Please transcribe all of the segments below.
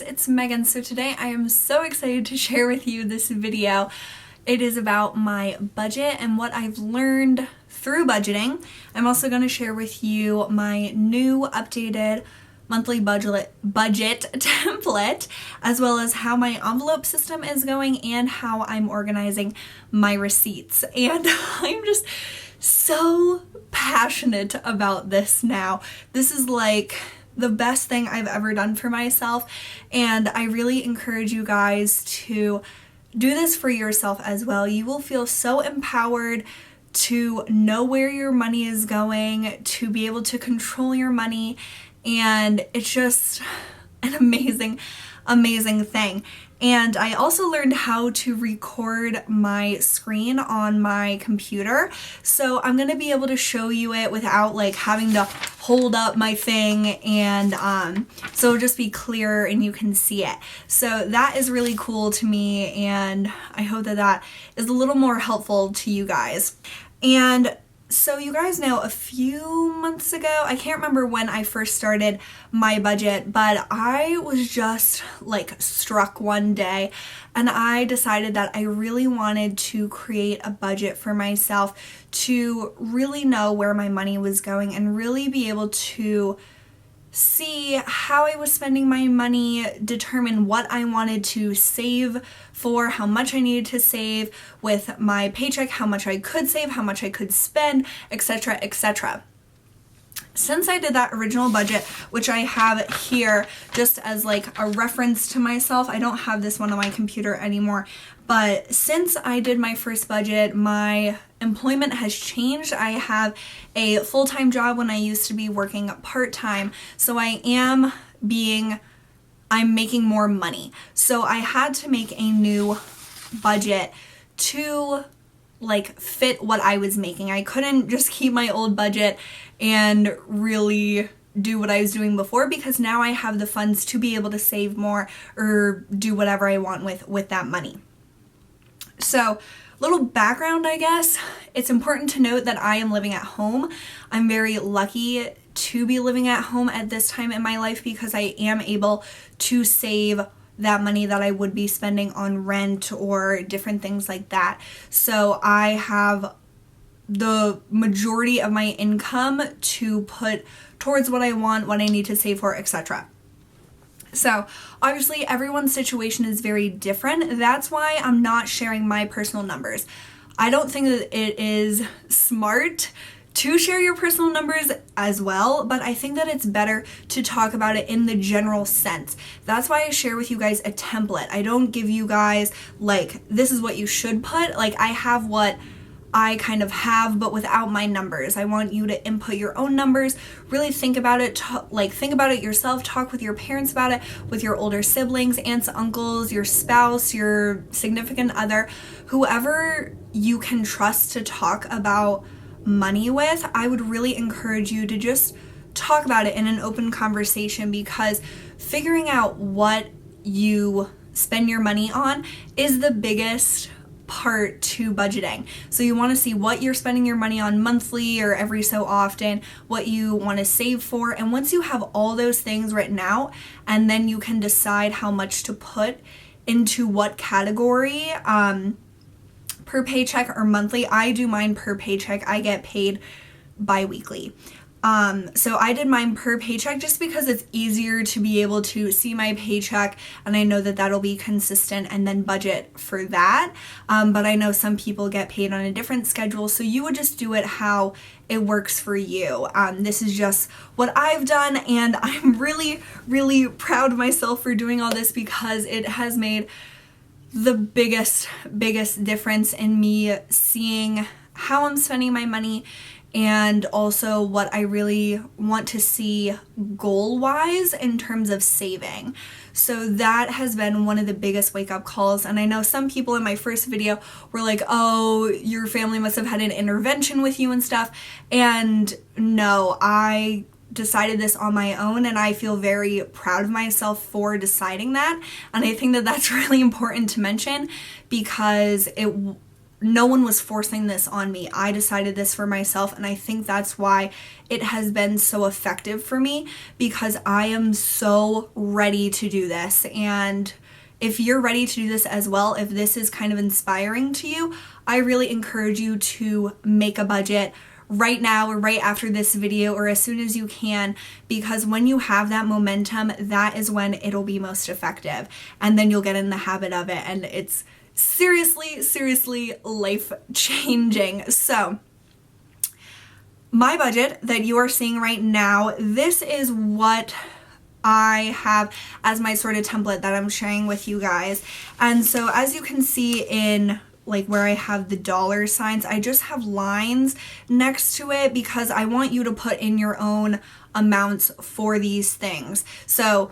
it's Megan. So today I am so excited to share with you this video. It is about my budget and what I've learned through budgeting. I'm also going to share with you my new updated monthly budget template, as well as how my envelope system is going and how I'm organizing my receipts. And I'm just so passionate about this now. This is like the best thing I've ever done for myself, and I really encourage you guys to do this for yourself as well. You will feel so empowered to know where your money is going, to be able to control your money, and it's just an amazing thing. And I also learned how to record my screen on my computer, so I'm going to be able to show you it without like having to hold up my thing, and so it'll just be clearer and you can see it. So that is really cool to me, and I hope that that is a little more helpful to you guys. And so you guys know, a few months ago, I can't remember when I first started my budget, but I was just like struck one day and I decided that I really wanted to create a budget for myself to really know where my money was going and really be able to see how I was spending my money, determine what I wanted to save for, how much I needed to save with my paycheck, how much I could save, how much I could spend, etc., etc. Since I did that original budget, which I have here just as like a reference to myself, I don't have this one on my computer anymore, but since I did my first budget, my employment has changed. I have a full-time job when I used to be working part-time, so I'm making more money. So I had to make a new budget to like fit what I was making. I couldn't just keep my old budget and really do what I was doing before, because now I have the funds to be able to save more or do whatever I want with that money. So, little background, I guess. It's important to note that I am living at home. I'm very lucky to be living at home at this time in my life because I am able to save that money that I would be spending on rent or different things like that. So I have the majority of my income to put towards what I want, what I need to save for, etc. So obviously everyone's situation is very different. That's why I'm not sharing my personal numbers. I don't think that it is smart to share your personal numbers as well, but I think that it's better to talk about it in the general sense. That's why I share with you guys a template. I don't give you guys like, this is what you should put. Like, I have what I kind of have, but without my numbers. I want you to input your own numbers, really think about it, think about it yourself, talk with your parents about it, with your older siblings, aunts, uncles, your spouse, your significant other, whoever you can trust to talk about money with. I would really encourage you to just talk about it in an open conversation, because figuring out what you spend your money on is the biggest part to budgeting. So you want to see what you're spending your money on monthly or every so often, what you want to save for, and once you have all those things written out, and then you can decide how much to put into what category, per paycheck or monthly. I do mine per paycheck. I get paid bi-weekly. So I did mine per paycheck just because it's easier to be able to see my paycheck, and I know that that'll be consistent and then budget for that. But I know some people get paid on a different schedule, so you would just do it how it works for you. This is just what I've done, and I'm really proud of myself for doing all this, because it has made the biggest difference in me seeing how I'm spending my money, and also what I really want to see goal-wise in terms of saving. So that has been one of the biggest wake-up calls, and I know some people in my first video were like, oh, your family must have had an intervention with you and stuff, and no, I decided this on my own, and I feel very proud of myself for deciding that. And I think that that's really important to mention, because it no one was forcing this on me. I decided this for myself, and I think that's why it has been so effective for me, because I am so ready to do this. And if you're ready to do this as well, if this is kind of inspiring to you, I really encourage you to make a budget right now or right after this video or as soon as you can, because when you have that momentum, that is when it'll be most effective, and then you'll get in the habit of it, and it's seriously life-changing. So my budget that you are seeing right now, this is what I have as my sort of template that I'm sharing with you guys. And so as you can see in like where I have the dollar signs, I just have lines next to it because I want you to put in your own amounts for these things. So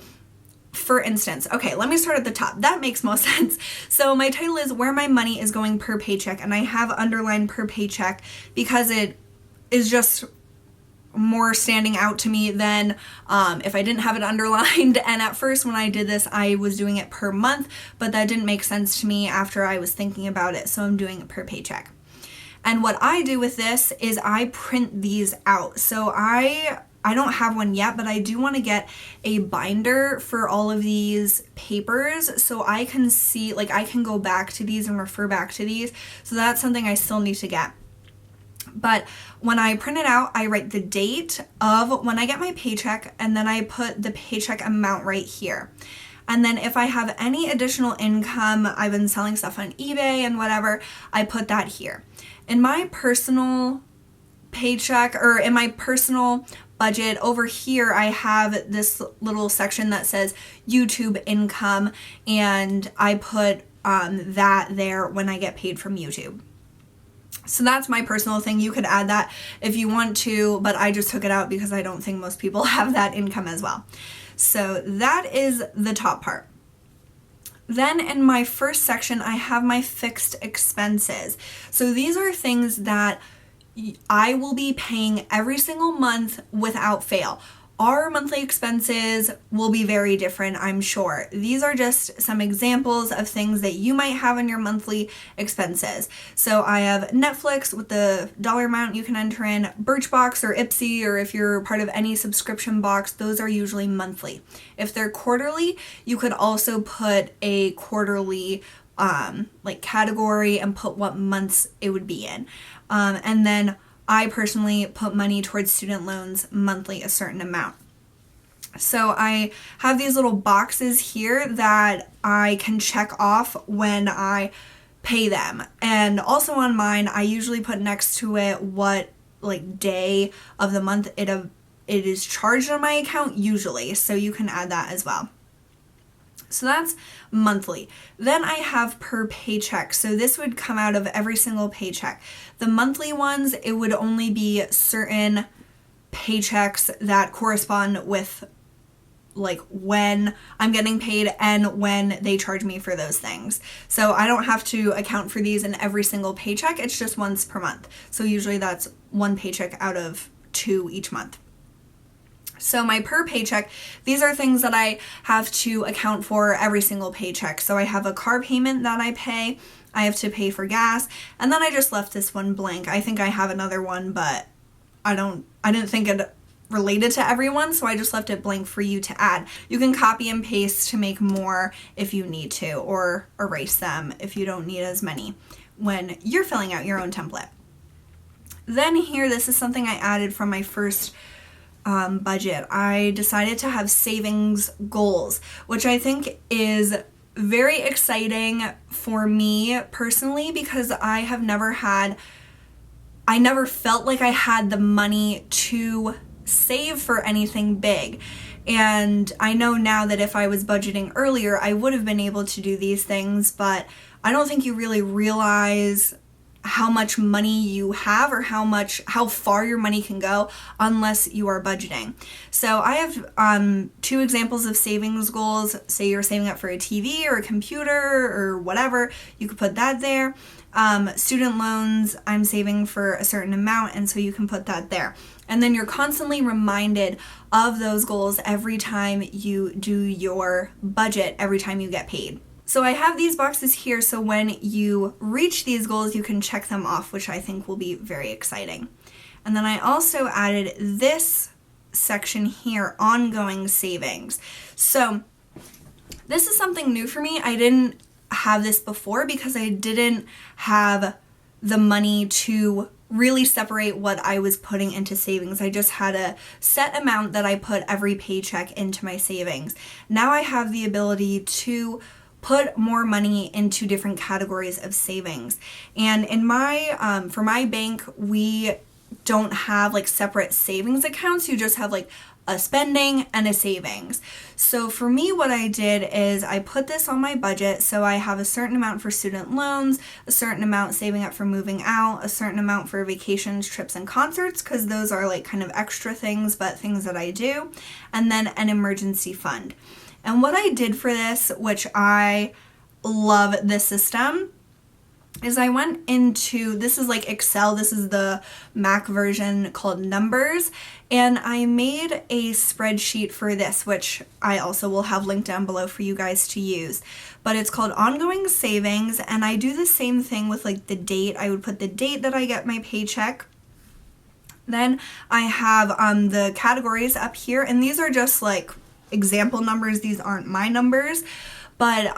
for instance, okay, let me start at the top. That makes most sense. So my title is Where My Money Is Going Per Paycheck, and I have underlined per paycheck because it is just more standing out to me than if I didn't have it underlined. And at first when I did this, I was doing it per month, but that didn't make sense to me after I was thinking about it, so I'm doing it per paycheck. And what I do with this is I print these out. So I don't have one yet, but I do want to get a binder for all of these papers so I can see, like I can go back to these and refer back to these. So that's something I still need to get. But when I print it out, I write the date of when I get my paycheck, and then I put the paycheck amount right here. And then if I have any additional income, I've been selling stuff on eBay and whatever, I put that here. In my personal paycheck, or in my personal budget over here, I have this little section that says YouTube income, and I put that there when I get paid from YouTube. So that's my personal thing. You could add that if you want to, but I just took it out because I don't think most people have that income as well. So that is the top part. Then in my first section, I have my fixed expenses. So these are things that I will be paying every single month without fail. Our monthly expenses will be very different, I'm sure. These are just some examples of things that you might have in your monthly expenses. So I have Netflix with the dollar amount you can enter in, Birchbox or Ipsy, or if you're part of any subscription box, those are usually monthly. If they're quarterly, you could also put a quarterly like category and put what months it would be in. And then I personally put money towards student loans monthly, a certain amount. So I have these little boxes here that I can check off when I pay them. And also on mine, I usually put next to it what like day of the month it is charged on my account usually. So you can add that as well. So that's monthly. Then I have per paycheck. So this would come out of every single paycheck. The monthly ones, it would only be certain paychecks that correspond with like when I'm getting paid and when they charge me for those things. So I don't have to account for these in every single paycheck. It's just once per month. So usually that's one paycheck out of 2 each month. So my per paycheck, these are things that I have to account for every single paycheck. So I have a car payment that I pay, I have to pay for gas, and then I just left this one blank. I think I have another one, but I didn't think it related to everyone, so I just left it blank for you to add. You can copy and paste to make more if you need to, or erase them if you don't need as many when you're filling out your own template. Then here, this is something I added from my first budget. I decided to have savings goals, which I think is very exciting for me personally, because I never felt like I had the money to save for anything big. And I know now that if I was budgeting earlier, I would have been able to do these things, but I don't think you really realize how much money you have or how far your money can go unless you are budgeting. So I have 2 examples of savings goals. Say you're saving up for a TV or a computer or whatever, you could put that there. Student loans, I'm saving for a certain amount, and so you can put that there. And then you're constantly reminded of those goals every time you do your budget, every time you get paid. So I have these boxes here, so when you reach these goals, you can check them off, which I think will be very exciting. And then I also added this section here, ongoing savings. So this is something new for me. I didn't have this before because I didn't have the money to really separate what I was putting into savings. I just had a set amount that I put every paycheck into my savings. Now I have the ability to put more money into different categories of savings. And in my, for my bank, we don't have like separate savings accounts. You just have like a spending and a savings. So for me, what I did is I put this on my budget. So I have a certain amount for student loans, a certain amount saving up for moving out, a certain amount for vacations, trips, and concerts, because those are like kind of extra things, but things that I do, and then an emergency fund. And what I did for this, which I love this system, is I went into, this is like Excel, this is the Mac version called Numbers, and I made a spreadsheet for this, which I also will have linked down below for you guys to use. But it's called Ongoing Savings, and I do the same thing with like the date. I would put the date that I get my paycheck. Then I have the categories up here, and these are just like example numbers. These aren't my numbers. But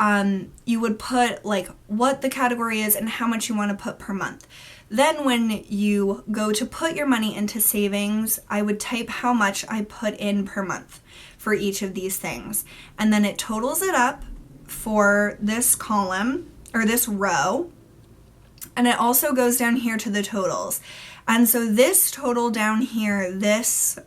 you would put like what the category is and how much you want to put per month. Then when you go to put your money into savings, I would type how much I put in per month for each of these things. And then it totals it up for this column or this row. And it also goes down here to the totals. And so this total down here, this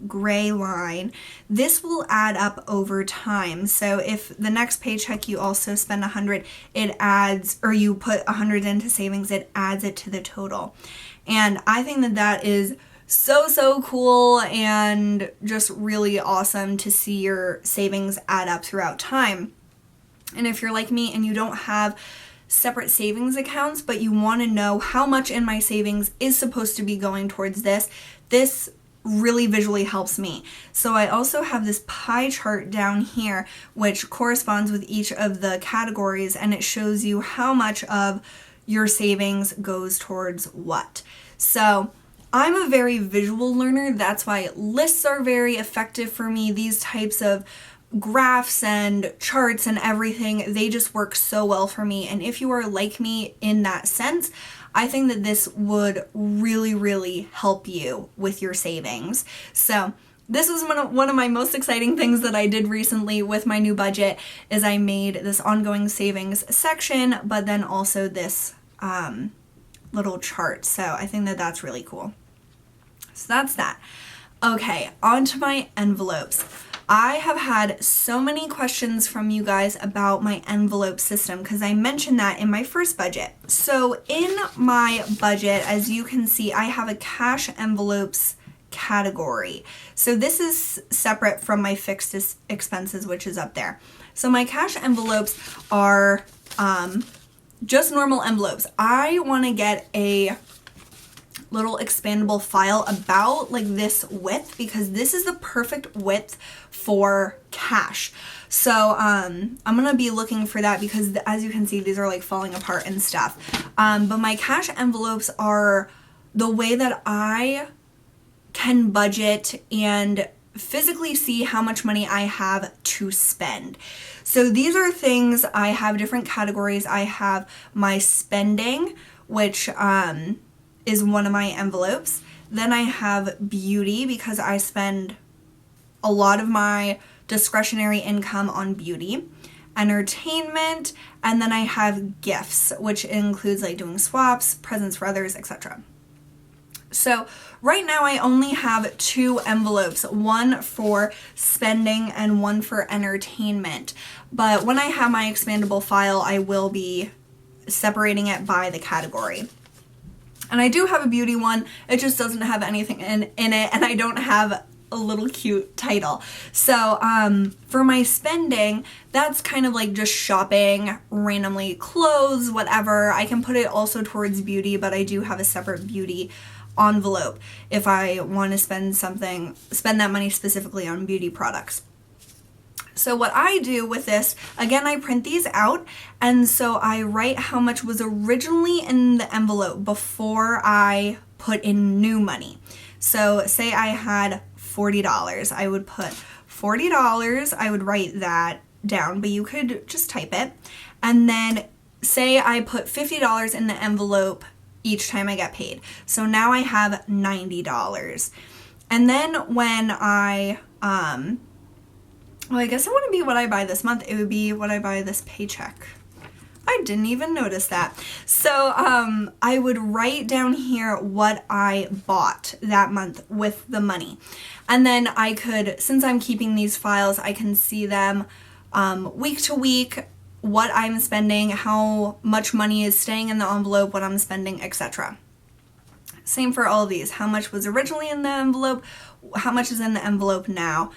gray line, this will add up over time. So if the next paycheck you also spend 100, it adds, or you put 100 into savings, it adds it to the total. And I think that that is so cool and just really awesome to see your savings add up throughout time. And if you're like me and you don't have separate savings accounts, but you want to know how much in my savings is supposed to be going towards this, this really visually helps me. So I also have this pie chart down here, which corresponds with each of the categories, and it shows you how much of your savings goes towards what. So I'm a very visual learner. That's why lists are very effective for me. These types of graphs and charts and everything, they just work so well for me. And if you are like me in that sense, I think that this would really help you with your savings. So this was one of my most exciting things that I did recently with my new budget, is I made this ongoing savings section, but then also this little chart. So I think that that's really cool. So that's that. Okay, on to my envelopes. I have had so many questions from you guys about my envelope system because I mentioned that in my first budget. So in my budget, as you can see, I have a cash envelopes category. So this is separate from my fixed expenses, which is up there. So my cash envelopes are just normal envelopes. I want to get a little expandable file about like this width, because this is the perfect width for cash. So I'm gonna be looking for that because as you can see, these are like falling apart and stuff. But my cash envelopes are the way that I can budget and physically see how much money I have to spend. So these are things, I have different categories. I have my spending, which is one of my envelopes. Then I have beauty, because I spend a lot of my discretionary income on beauty, entertainment, and then I have gifts, which includes like doing swaps, presents for others, etc. So right now I only have 2 envelopes, one for spending and one for entertainment. But when I have my expandable file, I will be separating it by the category. And I do have a beauty one, it just doesn't have anything in it, and I don't have a little cute title. So for my spending, that's kind of like just shopping, randomly clothes, whatever. I can put it also towards beauty, but I do have a separate beauty envelope if I want to spend that money specifically on beauty products. So what I do with this, again, I print these out, and so I write how much was originally in the envelope before I put in new money. So say I had $40, I would put $40, I would write that down, but you could just type it. And then say I put $50 in the envelope each time I get paid. So now I have $90. And then when well, I guess it wouldn't be what I buy this month, it would be what I buy this paycheck. I didn't even notice that. So I would write down here what I bought that month with the money. And then I could, since I'm keeping these files, I can see them week to week, what I'm spending, how much money is staying in the envelope, what I'm spending, etc. Same for all of these. How much was originally in the envelope, how much is in the envelope now,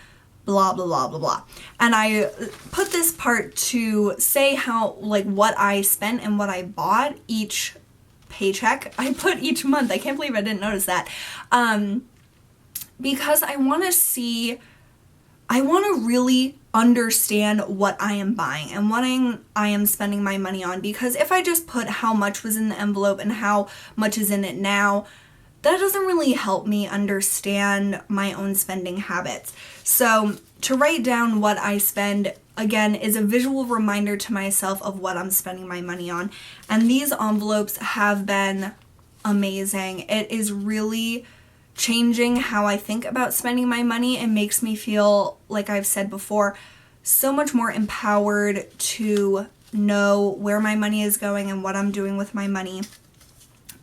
blah, blah, blah, blah, blah. And I put this part to say how, like, what I spent and what I bought each paycheck. I put each month. I can't believe I didn't notice that. Because I want to really understand what I am buying and what I am spending my money on. Because if I just put how much was in the envelope and how much is in it now, that doesn't really help me understand my own spending habits. So to write down what I spend, again, is a visual reminder to myself of what I'm spending my money on. And these envelopes have been amazing. It is really changing how I think about spending my money. It makes me feel, like I've said before, so much more empowered to know where my money is going and what I'm doing with my money.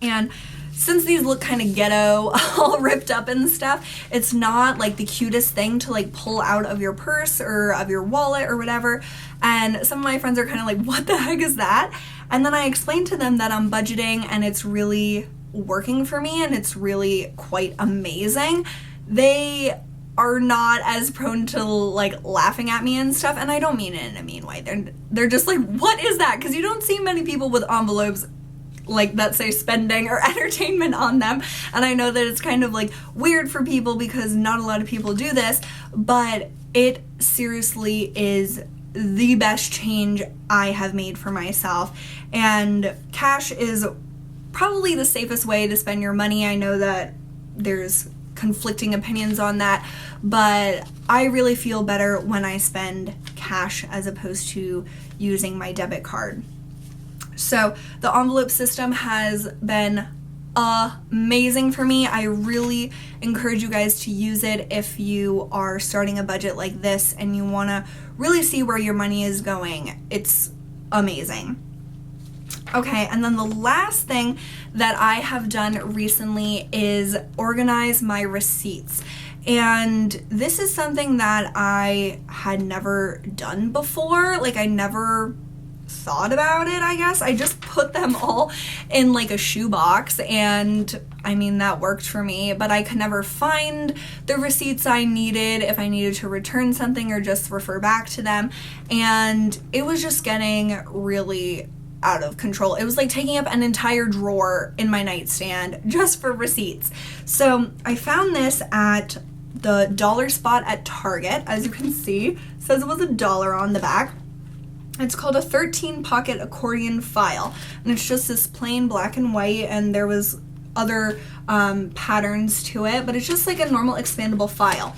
And since these look kind of ghetto, all ripped up and stuff, it's not like the cutest thing to like pull out of your purse or of your wallet or whatever. And some of my friends are kind of like, what the heck is that? And then I explained to them that I'm budgeting and it's really working for me and it's really quite amazing. They are not as prone to like laughing at me and stuff, and I don't mean it in a mean way. They're just like, what is that? Because you don't see many people with envelopes like that say spending or entertainment on them. And I know that it's kind of like weird for people because not a lot of people do this, but it seriously is the best change I have made for myself. And cash is probably the safest way to spend your money. I know that there's conflicting opinions on that, but I really feel better when I spend cash as opposed to using my debit card. So the envelope system has been amazing for me. I really encourage you guys to use it if you are starting a budget like this and you want to really see where your money is going. It's amazing. Okay, and then the last thing that I have done recently is organize my receipts. And this is something that I had never done before. Like, I never thought about it, I guess. I just put them all in like a shoebox, and I mean, that worked for me, but I could never find the receipts I needed if I needed to return something or just refer back to them. And it was just getting really out of control. It was like taking up an entire drawer in my nightstand just for receipts. So I found this at the dollar spot at Target. As you can see, it says it was $1 on the back. It's called a 13 pocket accordion file, and it's just this plain black and white, and there was other patterns to it, but it's just like a normal expandable file.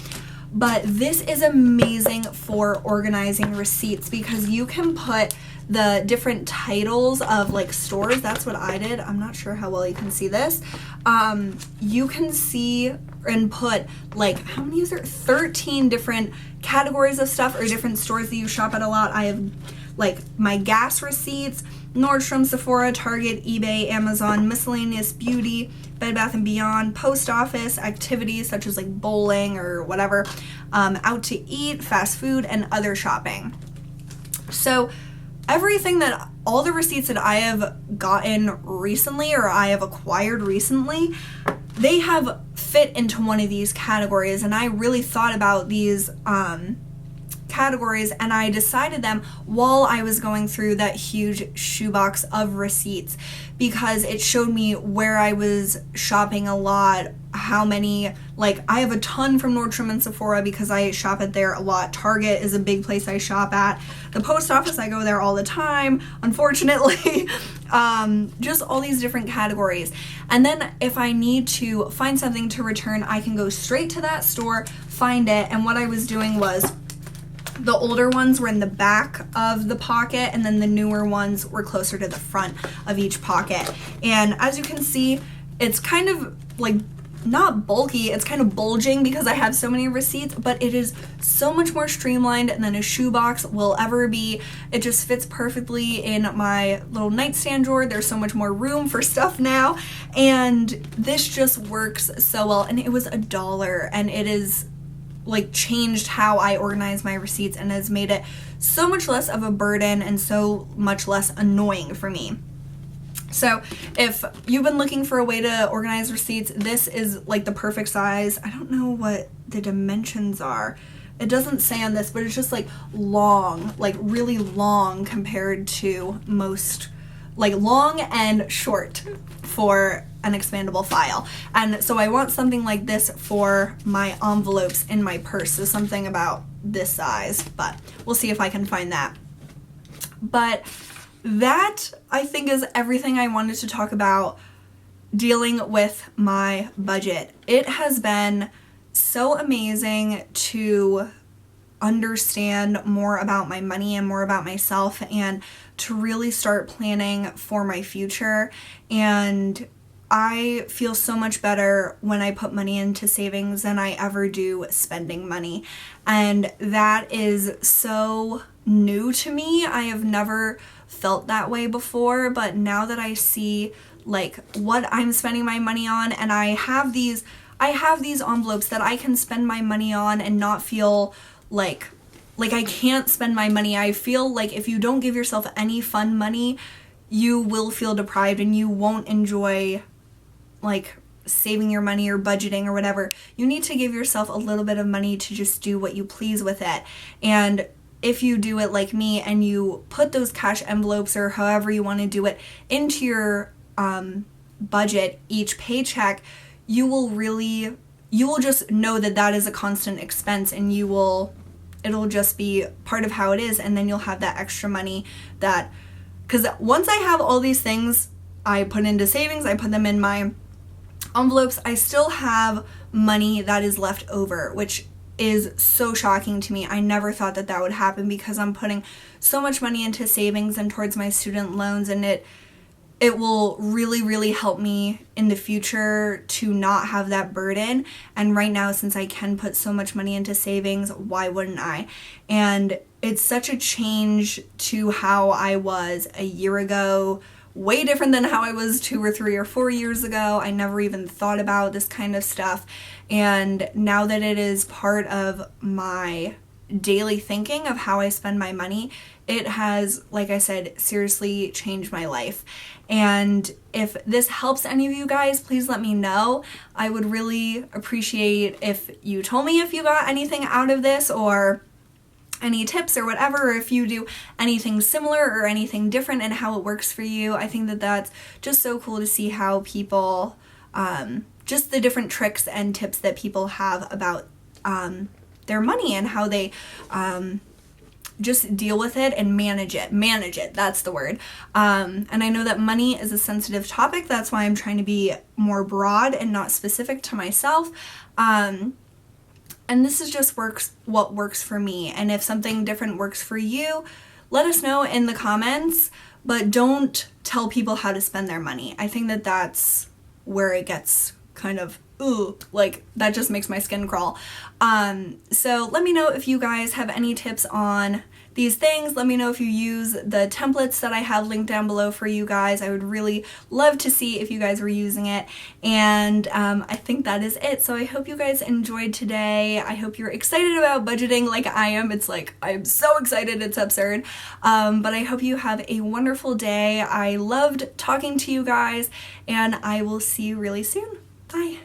But this is amazing for organizing receipts because you can put the different titles of like stores. That's what I did. I'm not sure how well you can see this. You can see and put like, how many is there? 13 different categories of stuff or different stores that you shop at a lot. I have like my gas receipts, Nordstrom, Sephora, Target, eBay, Amazon, miscellaneous beauty, Bed Bath & Beyond, post office, activities such as like bowling or whatever, out to eat, fast food, and other shopping. So everything that, all the receipts that I have gotten recently or I have acquired recently, they have fit into one of these categories, and I really thought about these categories, and I decided them while I was going through that huge shoebox of receipts, because it showed me where I was shopping a lot, how many, like, I have a ton from Nordstrom and Sephora because I shop at there a lot. Target is a big place I shop at. The post office, I go there all the time, unfortunately. Just all these different categories. And then if I need to find something to return, I can go straight to that store, find it, and what I was doing was the older ones were in the back of the pocket, and then the newer ones were closer to the front of each pocket. And as you can see, it's kind of like not bulky, it's kind of bulging because I have so many receipts, but it is so much more streamlined than a shoebox will ever be. It just fits perfectly in my little nightstand drawer. There's so much more room for stuff now, and this just works so well. And it was $1, and it is like changed how I organize my receipts and has made it so much less of a burden and so much less annoying for me. So if you've been looking for a way to organize receipts, this is like the perfect size. I don't know what the dimensions are. It doesn't say on this, but it's just like long, like really long compared to most, like long and short for an expandable file. And so I want something like this for my envelopes in my purse, so something about this size, but we'll see if I can find that. But that, I think, is everything I wanted to talk about dealing with my budget. It has been so amazing to understand more about my money and more about myself, and to really start planning for my future. And I feel so much better when I put money into savings than I ever do spending money. And that is so new to me. I have never felt that way before, but now that I see like what I'm spending my money on, and I have these envelopes that I can spend my money on and not feel like I can't spend my money. I feel like if you don't give yourself any fun money, you will feel deprived and you won't enjoy like saving your money or budgeting or whatever. You need to give yourself a little bit of money to just do what you please with it. And if you do it like me and you put those cash envelopes, or however you want to do it, into your budget each paycheck, you will just know that that is a constant expense, and it'll just be part of how it is. And then you'll have that extra money because once I have all these things I put into savings, I put them in my envelopes, I still have money that is left over, which is so shocking to me. I never thought that that would happen, because I'm putting so much money into savings and towards my student loans, and it will really, really help me in the future to not have that burden. And right now, since I can put so much money into savings, why wouldn't I? And it's such a change to how I was a year ago, way different than how I was 2 or 3 or 4 years ago. I never even thought about this kind of stuff. And now that it is part of my daily thinking of how I spend my money, it has, like I said, seriously changed my life. And if this helps any of you guys, please let me know. I would really appreciate if you told me if you got anything out of this, or any tips or whatever, or if you do anything similar or anything different and how it works for you. I think that that's just so cool to see how people, just the different tricks and tips that people have about their money, and how they just deal with it and manage it, that's the word. And I know that money is a sensitive topic, that's why I'm trying to be more broad and not specific to myself. And this is just what works for me. And if something different works for you, let us know in the comments, but don't tell people how to spend their money. I think that that's where it gets kind of, like that just makes my skin crawl. So let me know if you guys have any tips on these things. Let me know if you use the templates that I have linked down below for you guys. I would really love to see if you guys were using it. And I think that is it. So I hope you guys enjoyed today. I hope you're excited about budgeting like I am. It's like, I'm so excited, it's absurd. But I hope you have a wonderful day. I loved talking to you guys, and I will see you really soon. Bye.